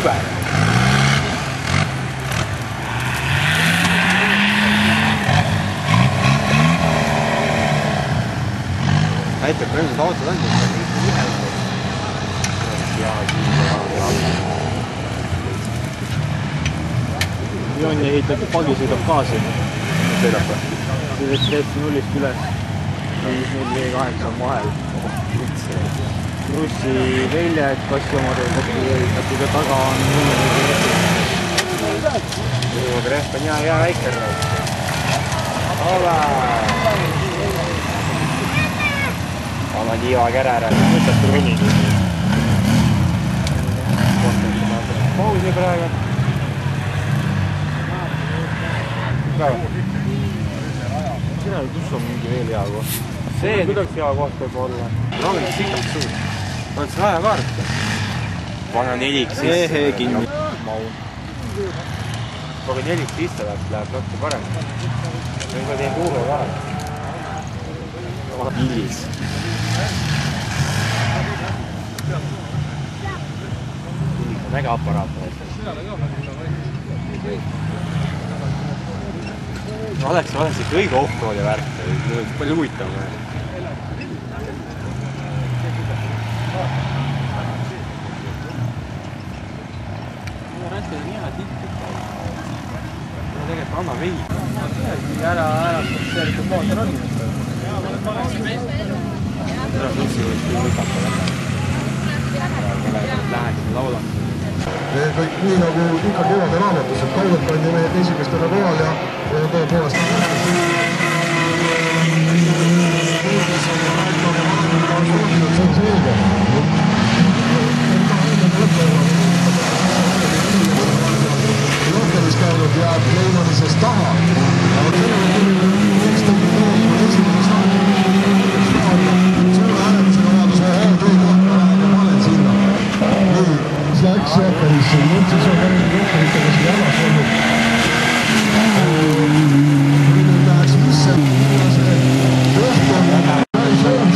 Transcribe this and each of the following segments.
jube. Näitab, kui need autod on, Jooni ehitatud pagi sõidab gaasi. Sõidab või? Sellest teeb nullist üles. 5-0-8 on vahel. Russi väljad, kassi omade ehitatud ja taga on 0-0. Krehv on hea väike. Ole! Oma Liiva Kerer on mõttetu runi. Pausi praegu. Sina kus on mingi veel hea koht? See kuidagi hea koht võib olla. Rongid sikaks suur. On see ajakaart? Pane neliks sisse. Ehe kinni. Kui neliks sisse läheb natuke parem. Nüüd ma teen tuuro vahel. Pilis. Mega aparaat. Oleks see kõige off-roadi värk. Palju huvitav. Rätkel on hea tipp. Tegelikult anna vehi. Ära see mootor on. Seda sussi võiks küll lükata. Läheks laudan. Kõik nii nagu ikka kevade raamatus, et kaugelt on meie esimestele kohal ja tõepoolest Lohkelis käinud jääb Leimanisest taha. Läks Jaapanisse, mõtles on päris Jaapanitega siin jalas olnud. Nüüd läheks misse. See õht on päris õht.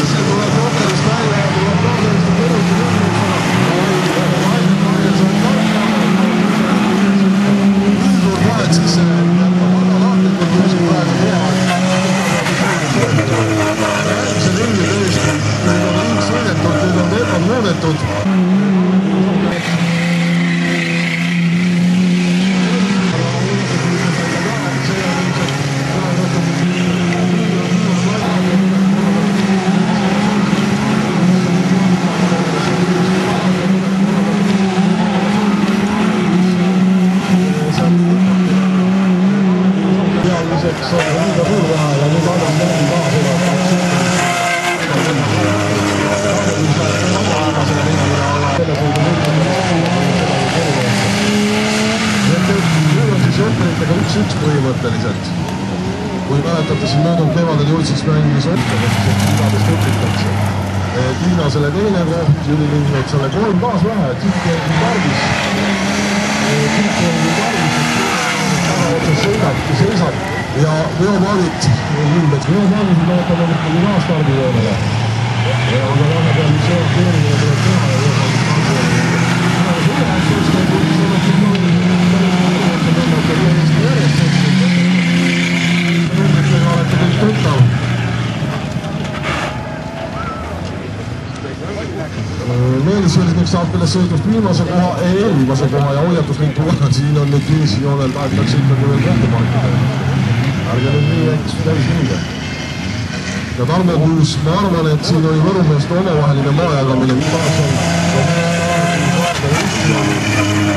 See tuleb Jaapanist välja ja tuleb Jaapanist kõrvuti lõpuks. Üldur poed siis muudetud. Pealiseks on liiga suur vähe ja nüüd annab läbi kaasa. Nüüd on siis Jopperitega 1-1 põhimõtteliselt. Kui mäletate, siin möödunud kevadel jõudsis mängis Ottavast, et midagist õpitakse. Tiinasele teine koht, Jüri Lindmetsale 3 taas vähe, Tihti on tarvis. Tihti on tarvis, et tagaotsas seisab ja Veomaavit Lindmets. Veomaavit lootame ikkagi ka stardijoonele. Ja aga vanna peal üks keerimine tuleb teha ja Veomaavit stardijoonele. Meelisvõlsnik saab küll sõidust viimase koha ja hoiatusliku koha. Siin on nüüd finishijoonel tahetakse ikkagi veel kohta parkida. Ärge nüüd nii äkki täis liiga. Ja Tarmo Kuus, ma arvan, et siin oli Võrumeeste omavaheline maajagamine. Ma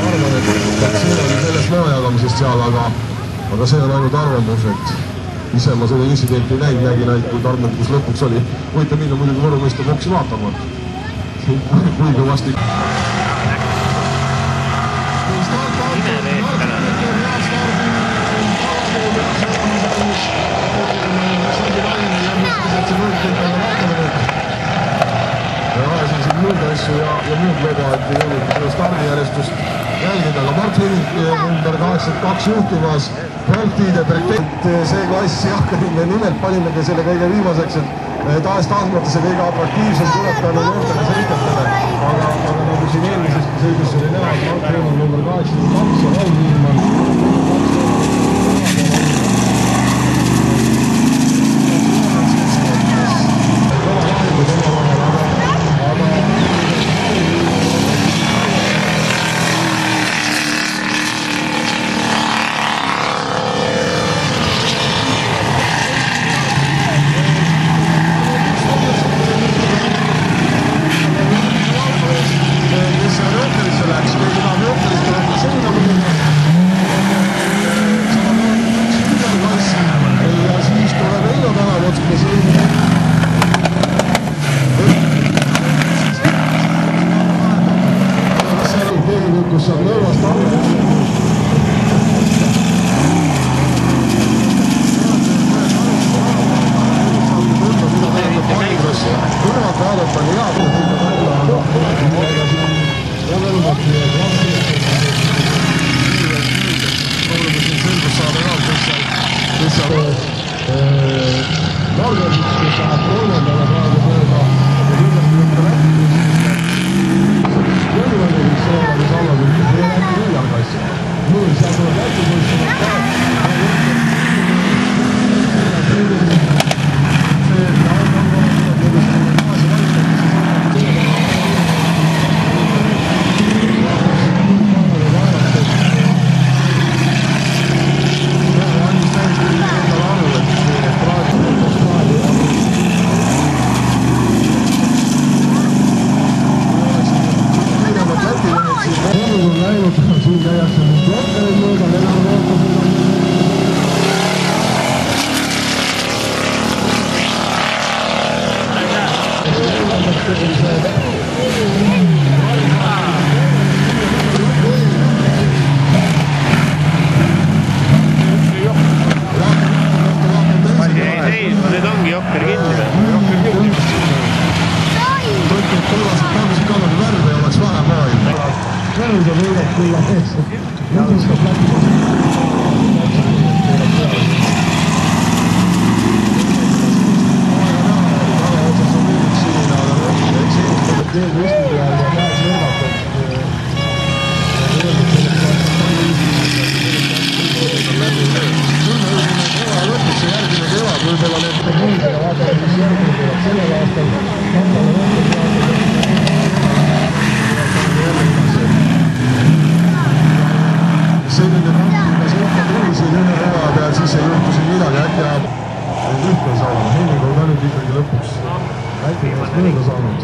arvan, et siin oli sellest maajagamisest seal, aga see on ainult arvamus, et ise ma seda incidenti näin, nägin ainult, kui Tarmo Kuus lõpuks oli. Võite minna muidugi Võrumeeste boksi vaatama. Kui kõvasti. Ja muud asju ja muud loba, et ei olnud stardijärjestust jälgida, aga startfilm number 82 juhtimas Frontide Pretend. See klass jah, me nimelt panimegi selle kõige viimaseks, et taas-taasmata see kõige atraktiivsem tuleb tänu noortele sõitjatele. Aga nagu siin eelmises sõidus oli näha, startfilm on number 82 ja Raul Viilmann. Kus saab lõuast alla. Kõrvalt vaadata on hea, selgus saada ka, kes seal Margeriks, kes läheb kolmandale praegu mööda ja kindlasti võtta läbi. Jõuväli võiks olla, mis alla võtta, see on äkki neljandassi. Nüüd seal tuleb Läti võistlema ka. Siin käiakse nüüd Jokkerid mööda, Lennart Ei, need ongi Jokker kinni. Võtnud kollased pannusid ka nagu värve ja oleks vähe maailma. Kõrge võidab külla ees. Jõudistab selline kantiga sõita tulisid ühe rõva peal, siis ei juhtu siin midagi, äkki jääb lihtne saama. Heinig on ka nüüd ikkagi lõpuks äkki neist mööda saanud.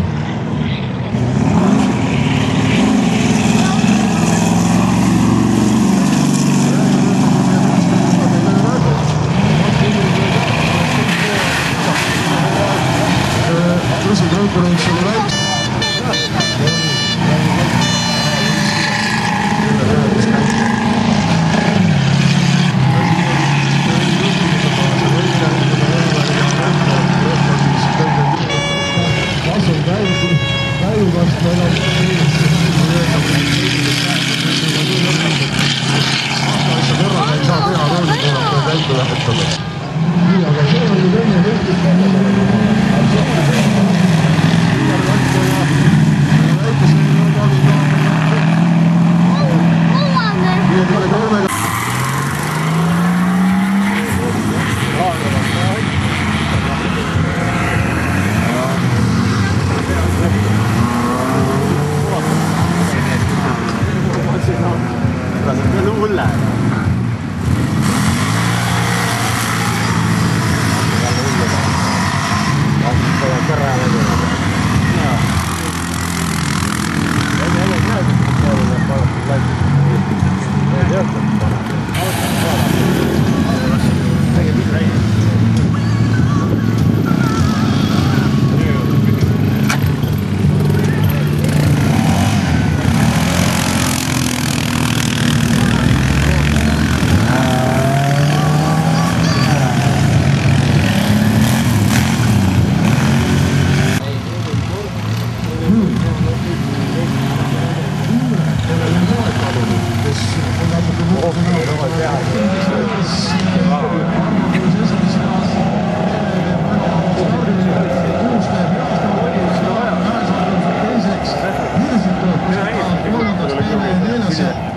Tõsi, konkurents oli väike. Käivuga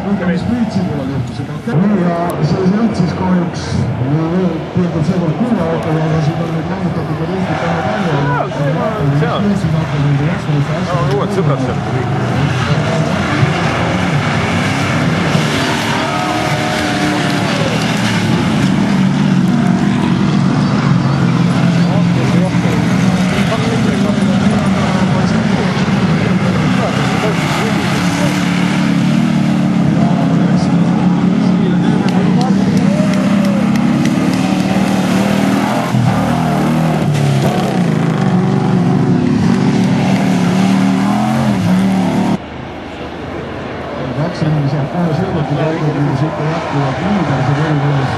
mis püüdsid ja see sõit siis kahjuks püüdab seekord 6 autoga, aga siin on nüüd langutatud ka Eestit väga palju. Uued sõbrad seal kõik. Kaks inimesi on kohe sõidati käigu, sitte jätkuvalt liider see võidules.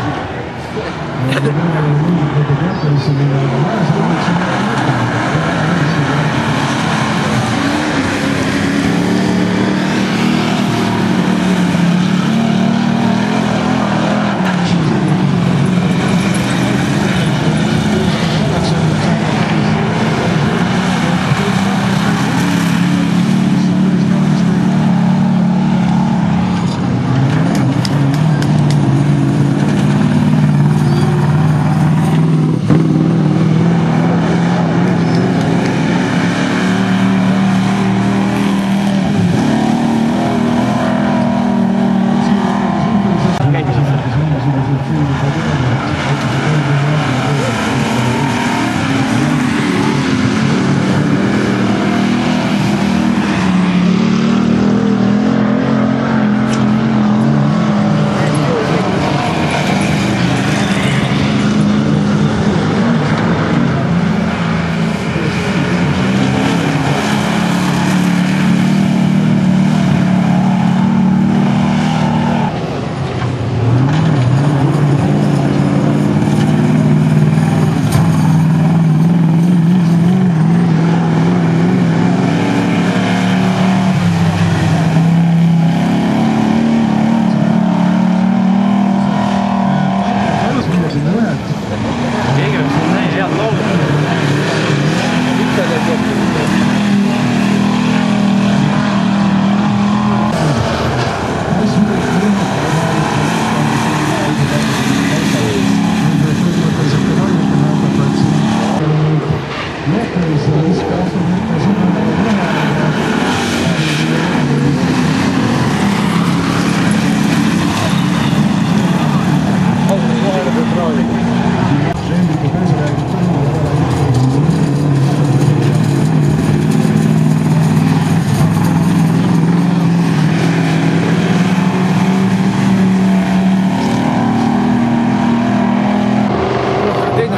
Ja kui meil on mingit konkurisse minna, aga mäes võiduks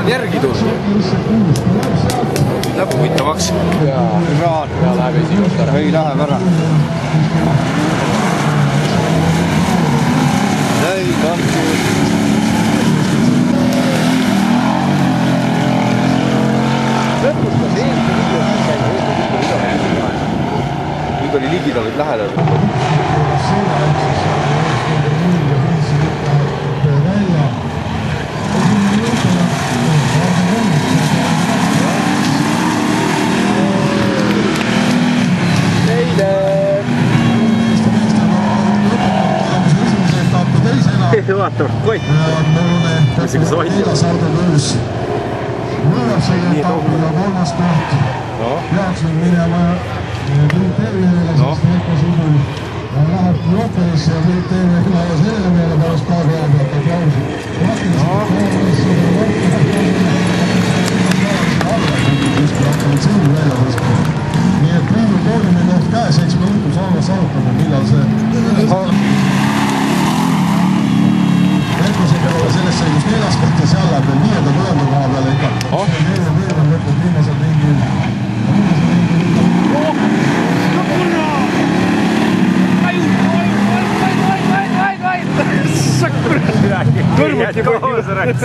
järgi tulnud. Läheb huvitavaks. Jaa, läheb esimest ära. Ei, läheb ära. Ei, kahju. Lõpustas Eesti video. Nüüd oli ligida võib lähedal. Vaatab, Koit. Mis üks vaid. Mõõrasel etapil on 3. koht. Peaks nüüd minema Priit Tervinile, sest Veiko Sudul läheb Jopperisse ja Priit Tervin läheb selle meile pärast ka pealt aplausi. Nii et Priidul koolime koht käes, eks me lõpuks alles arutame, millal see Veikose peale sellest sai just 4. koht ja seal läheb veel 5. põlenda koha peale ikka. Veel on võtnud viimased ringi. Kõrvuti kaasa rääkis.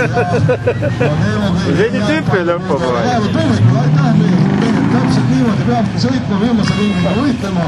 Veidi tüüpi lõppu pole. Täpselt niimoodi peabki sõitma viimase ringiga võitlema.